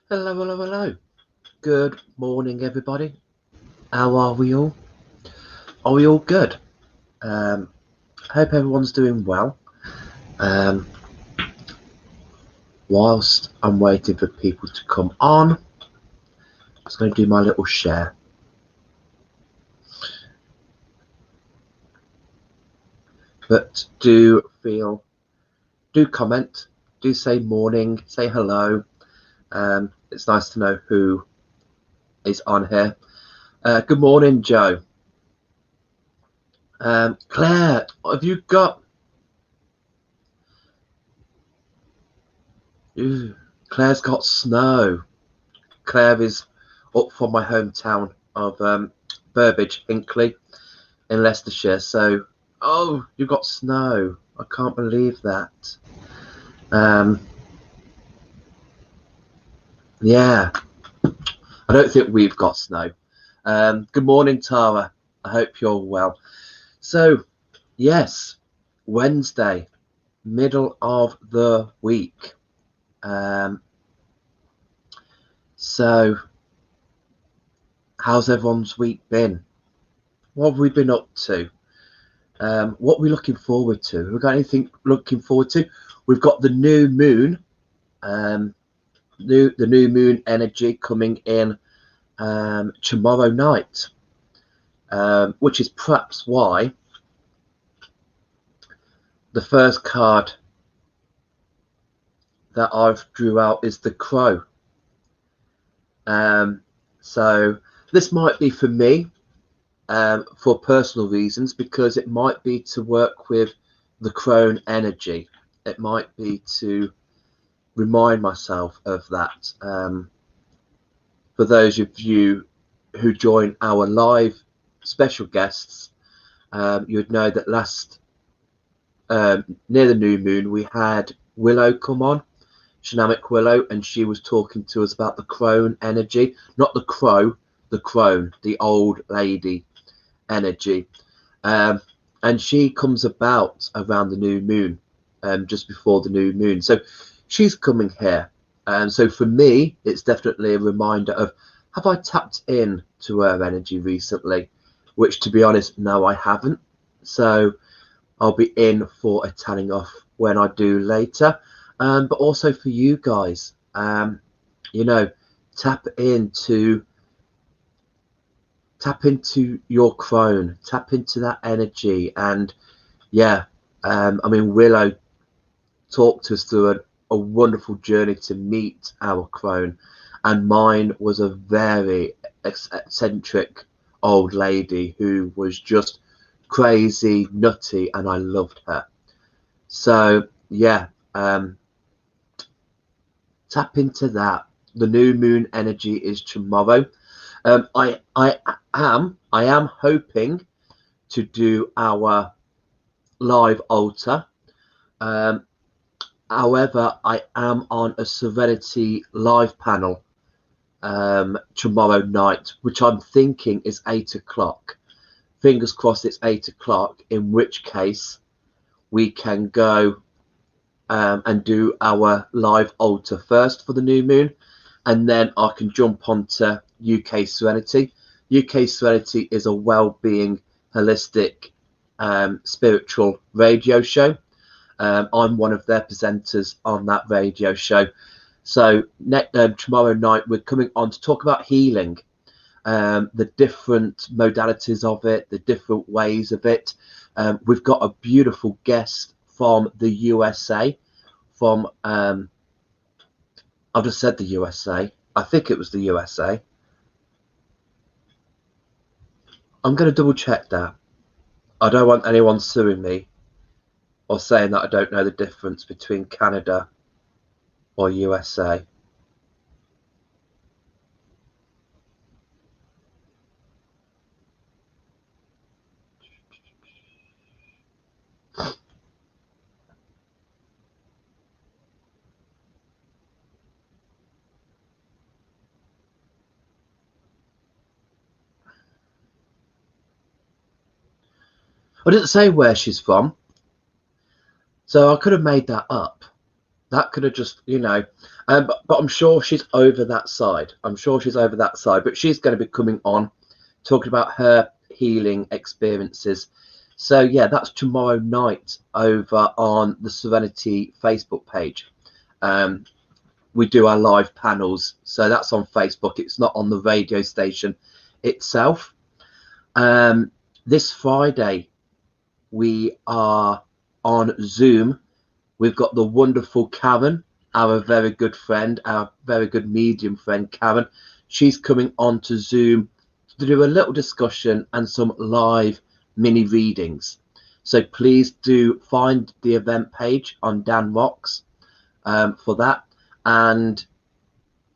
Hello, hello, hello. Good morning, everybody. How are we all? Are we all good? Hope everyone's doing well. Um, whilst I'm waiting for people to come on, I'm just going to do my little share. But do comment, do say morning, say hello. It's nice to know who is on here. Good morning, Joe. Claire, have you got... Ooh, Claire's got snow. Claire is up from my hometown of Burbage, Hinckley in Leicestershire. So, oh, you got snow. I can't believe that. Yeah, I don't think we've got snow. Good morning, Tara. I hope you're well. So, yes, Wednesday, middle of the week. So, how's everyone's week been? What have we been up to? What are we looking forward to? Have we got anything looking forward to? We've got the new moon, the new moon energy coming in tomorrow night, which is perhaps why the first card that I've drew out is the Crow. So this might be for me for personal reasons, because it might be to work with the crone energy. It might be to remind myself of that. For those of you who join our live special guests, you would know that last near the new moon we had Willow come on, Shamanic Willow, and she was talking to us about the crone energy, not the crow, the crone, the old lady energy. And she comes about around the new moon, just before the new moon. So she's coming here. And so for me, it's definitely a reminder of, have I tapped in to her energy recently? Which, to be honest, no, I haven't. So I'll be in for a tanning off when I do later. But also for you guys, you know, tap into your crone, tap into that energy. And yeah, I mean, Willow talked us through a wonderful journey to meet our crone, and mine was a very eccentric old lady who was just crazy, nutty, and I loved her. So yeah, tap into that. The new moon energy is tomorrow. I am hoping to do our live altar. However, I am on a Serenity live panel tomorrow night, which I'm thinking is 8 o'clock. Fingers crossed it's 8 o'clock, in which case we can go and do our live altar first for the new moon, and then I can jump onto UK Serenity. UK Serenity is a well-being, holistic, spiritual radio show. I'm one of their presenters on that radio show. So tomorrow night we're coming on to talk about healing, the different modalities of it, the different ways of it. We've got a beautiful guest from the USA, from I've just said the USA. I think it was the USA. I'm going to double check that. I don't want anyone suing me or saying that I don't know the difference between Canada or USA. I didn't say where she's from, so I could have made that up. That could have just, but I'm sure she's over that side. I'm sure she's over that side, but she's going to be coming on talking about her healing experiences. So yeah, that's tomorrow night over on the Serenity Facebook page. We do our live panels, so that's on Facebook. It's not on the radio station itself. This Friday we are on Zoom. We've got the wonderful Karen, our very good friend, our very good medium friend Karen. She's coming on to Zoom to do a little discussion and some live mini readings. So please do find the event page on Dan Rocks for that. And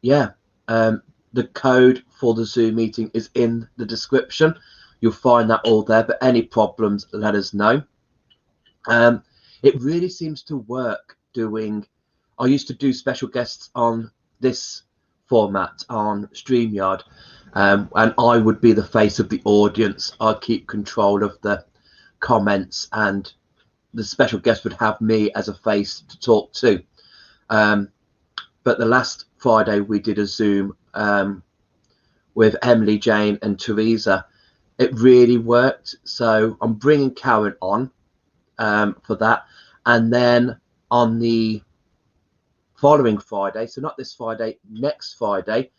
yeah, the code for the Zoom meeting is in the description. You'll find that all there, but any problems, let us know. It really seems to work doing, I used to do special guests on this format on StreamYard, and I would be the face of the audience. I'd keep control of the comments, and the special guest would have me as a face to talk to. But the last Friday we did a Zoom with Emily, Jane and Teresa. It really worked. So I'm bringing Karen on for that. And then on the following Friday, so not this Friday, next Friday,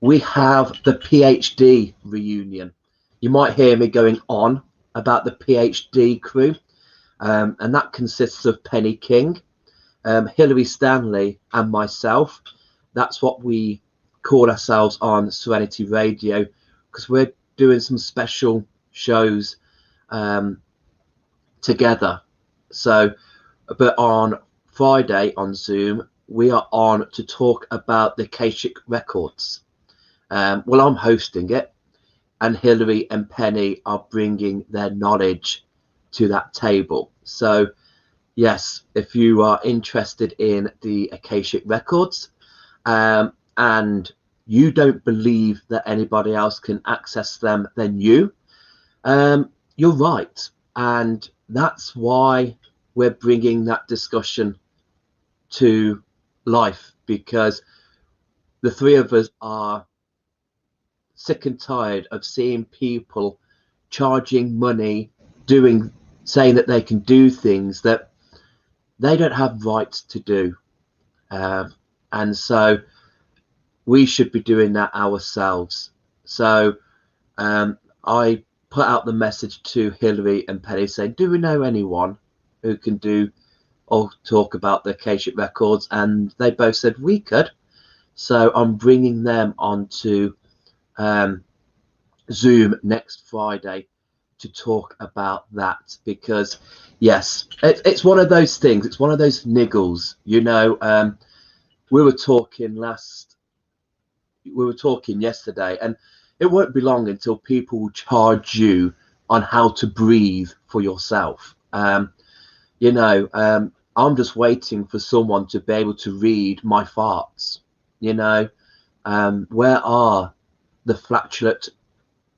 we have the PhD reunion. You might hear me going on about the PhD crew, and that consists of Penny King, Hilary Stanley and myself. That's what we call ourselves on Serenity Radio, because we're doing some special shows together. So, but on Friday on Zoom, we are on to talk about the Akashic Records. Well, I'm hosting it, and Hilary and Penny are bringing their knowledge to that table. So yes, if you are interested in the Akashic Records and you don't believe that anybody else can access them than you're right. And that's why we're bringing that discussion to life, because the three of us are sick and tired of seeing people charging money, saying that they can do things that they don't have rights to do. And so we should be doing that ourselves. So I put out the message to Hilary and Penny saying, do we know anyone who can do or talk about the Akashic Records? And they both said we could. So I'm bringing them onto Zoom next Friday to talk about that, because yes, it's one of those things. It's one of those niggles, we were talking yesterday, and it won't be long until people will charge you on how to breathe for yourself. I'm just waiting for someone to be able to read my farts. Where are the flatulent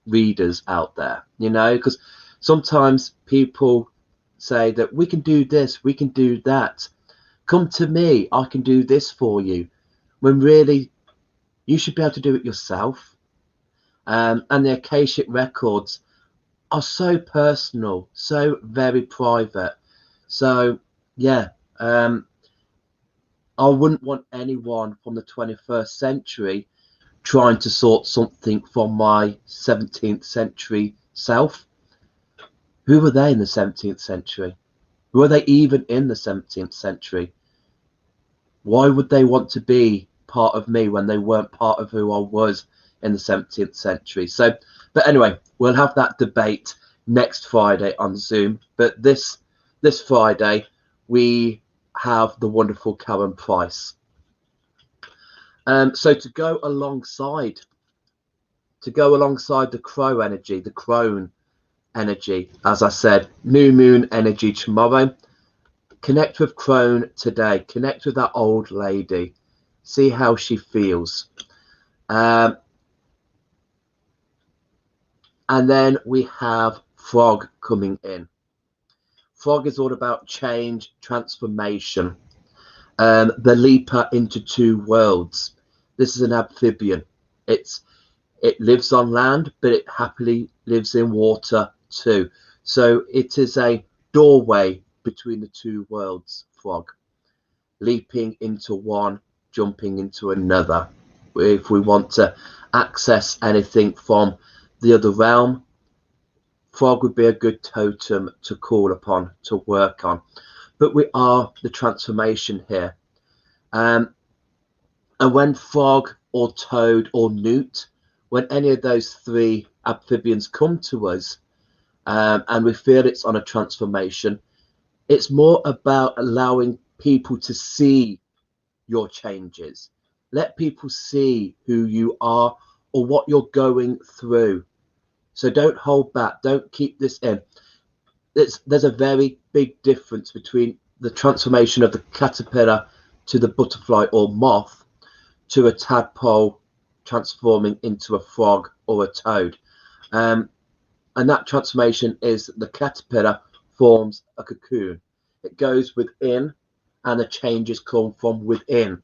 readers out there? Because sometimes people say that we can do this, we can do that. Come to me, I can do this for you. When really, you should be able to do it yourself. And the Akashic Records are so personal, so very private. So yeah, I wouldn't want anyone from the 21st century trying to sort something from my 17th century self. Who were they in the 17th century? Were they even in the 17th century? Why would they want to be part of me when they weren't part of who I was in the 17th century? So, but anyway, we'll have that debate next Friday on Zoom. But this Friday, we have the wonderful Karen Price. So to go alongside the crow energy, the crone energy, as I said, new moon energy tomorrow. Connect with crone today. Connect with that old lady. See how she feels. And then we have Frog coming in. Frog is all about change, transformation. The leaper into two worlds. This is an amphibian. It lives on land, but it happily lives in water too. So it is a doorway between the two worlds, frog, leaping into one, jumping into another. If we want to access anything from the other realm, frog would be a good totem to call upon, to work on. But we are the transformation here. And when frog or toad or newt, when any of those three amphibians come to us, and we feel it's on a transformation, it's more about allowing people to see your changes. Let people see who you are or what you're going through. So don't hold back. Don't keep this in. There's a very big difference between the transformation of the caterpillar to the butterfly or moth to a tadpole transforming into a frog or a toad. And that transformation is the caterpillar forms a cocoon. It goes within and the changes come from within.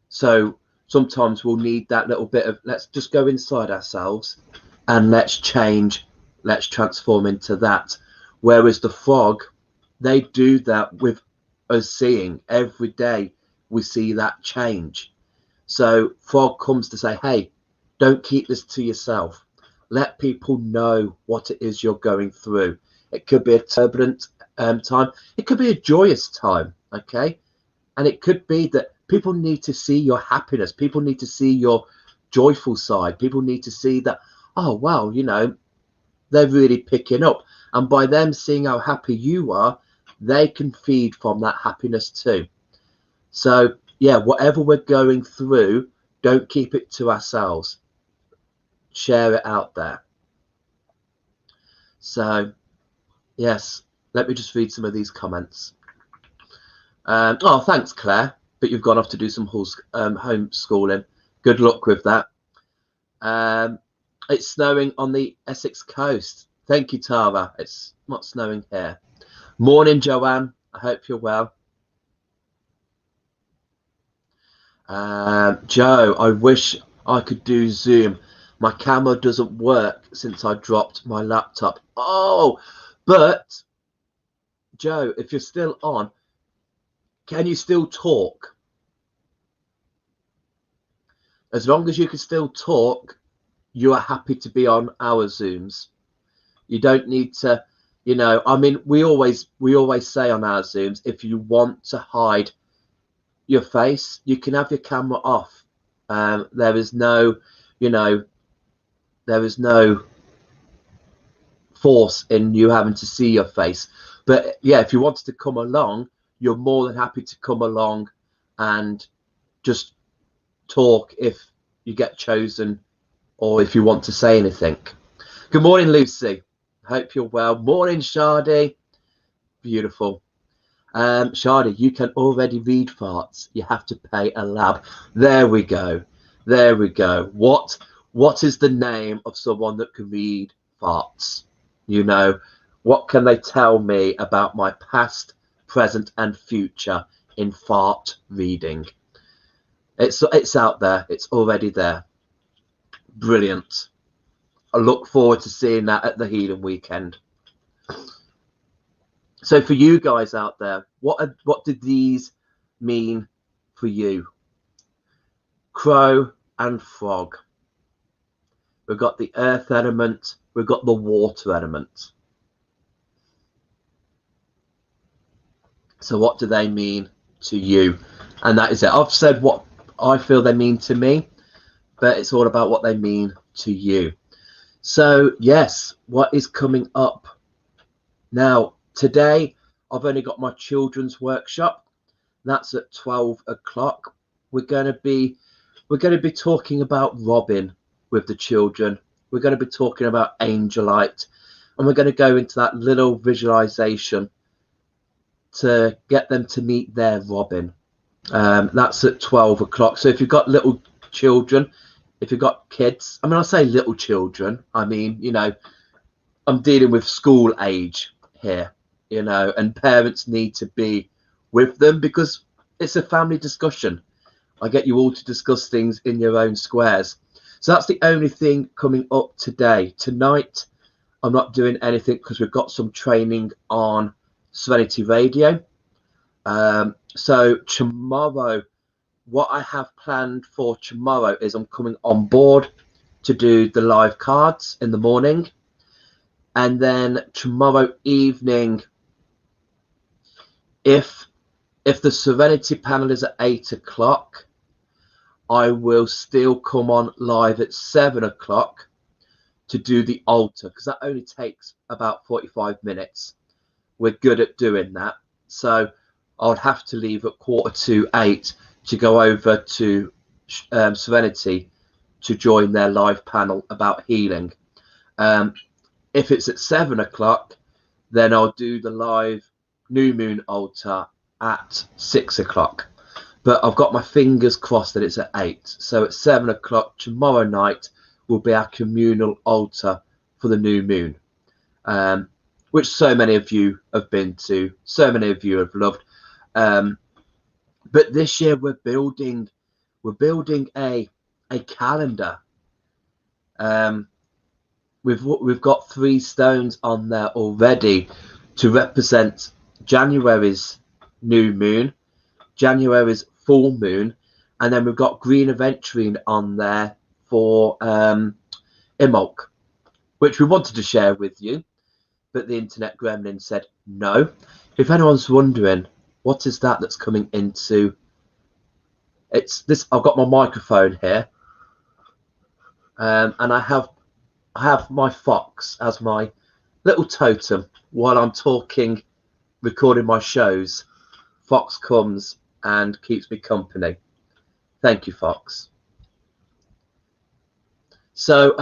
So sometimes we'll need that little bit of, let's just go inside ourselves and let's change, let's transform into that. Whereas the frog, they do that with us seeing every day. We see that change. So frog comes to say, hey, don't keep this to yourself. Let people know what it is you're going through. It could be a turbulent time. It could be a joyous time, okay? And it could be that people need to see your happiness. People need to see your joyful side. People need to see that, oh, wow, you know, they're really picking up. And by them seeing how happy you are, they can feed from that happiness too. So, yeah, whatever we're going through, don't keep it to ourselves. Share it out there. So, yes, let me just read some of these comments. Oh, thanks, Claire, but you've gone off to do some homeschooling. Good luck with that. It's snowing on the Essex coast. Thank you, Tara. It's not snowing here. Morning, Joanne. I hope you're well. Joe, I wish I could do Zoom. My camera doesn't work since I dropped my laptop. Oh, but Joe, if you're still on, can you still talk? As long as you can still talk, you are happy to be on our Zooms. You don't need to, you know, I mean, we always say on our Zooms, if you want to hide your face, you can have your camera off. There is no, you know, there is no force in you having to see your face. But yeah, if you wanted to come along, you're more than happy to come along and just talk if you get chosen or if you want to say anything. Good morning, Lucy. Hope you're well. Morning, Shardy. Beautiful. Shardy, you can already read farts. You have to pay a lab. There we go. There we go. What is the name of someone that can read farts? You know, what can they tell me about my past, present, and future in fart reading? It's out there. It's already there. Brilliant. I look forward to seeing that at the Healing Weekend. So for you guys out there, what did these mean for you? Crow and frog. We've got the earth element. We've got the water element. So what do they mean to you? And that is it. I've said what I feel they mean to me, but it's all about what they mean to you. So yes, what is coming up now? Today, I've only got my children's workshop. That's at 12 o'clock. We're going to be talking about Robin with the children. We're going to be talking about Angelite, and we're going to go into that little visualization to get them to meet their Robin. That's at 12 o'clock. So if you've got little children, if you've got kids, I mean, I say little children, I mean, you know, I'm dealing with school age here, you know, and parents need to be with them because it's a family discussion. I get you all to discuss things in your own squares. So that's the only thing coming up today. Tonight, I'm not doing anything because we've got some training on Serenity Radio. So tomorrow, what I have planned for tomorrow is I'm coming on board to do the live cards in the morning. And then tomorrow evening, if the Serenity panel is at 8 o'clock, I will still come on live at 7 o'clock to do the altar, because that only takes about 45 minutes. We're good at doing that. So I would have to leave at 7:45 to go over to Serenity to join their live panel about healing. If it's at 7 o'clock, then I'll do the live new moon altar at 6 o'clock. But I've got my fingers crossed that it's at 8. So at 7 o'clock tomorrow night will be our communal altar for the new moon, which so many of you have been to, so many of you have loved. But this year we're building a calendar. We've got 3 stones on there already to represent January's new moon, January's full moon, and then we've got green aventurine on there for Imbolc, which we wanted to share with you, but the internet gremlin said no. If anyone's wondering what is that's coming into, it's this. I've got my microphone here, and I have my fox as my little totem while I'm talking, recording my shows. Fox comes and keeps me company. Thank you, Fox. So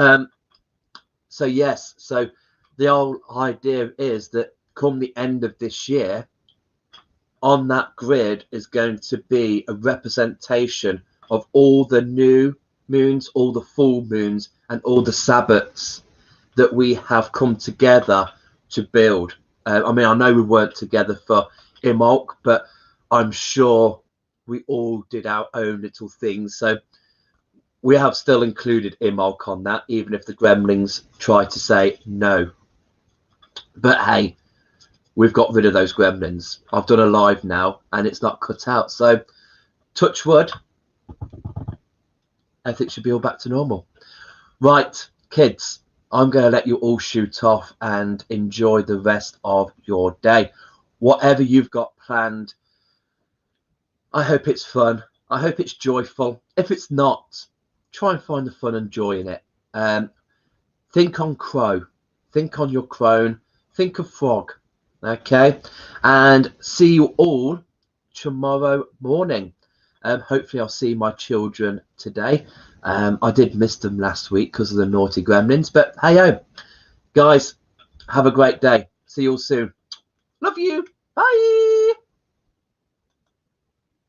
yes, so the whole idea is that come the end of this year, on that grid is going to be a representation of all the new moons, all the full moons, and all the Sabbats that we have come together to build. I mean, I know we weren't together for Imbolc, but I'm sure we all did our own little things. So we have still included Imbolc on that, even if the gremlins try to say no. But hey, we've got rid of those gremlins. I've done a live now and it's not cut out. So touch wood, I think should be all back to normal. Right, kids, I'm going to let you all shoot off and enjoy the rest of your day. Whatever you've got planned, I hope it's fun. I hope it's joyful. If it's not, try and find the fun and joy in it. Think on crow. Think on your crone. Think of frog. Okay? And see you all tomorrow morning. Hopefully I'll see my children today. I did miss them last week because of the naughty gremlins. But hey-ho. Guys, have a great day. See you all soon. Love you. Bye.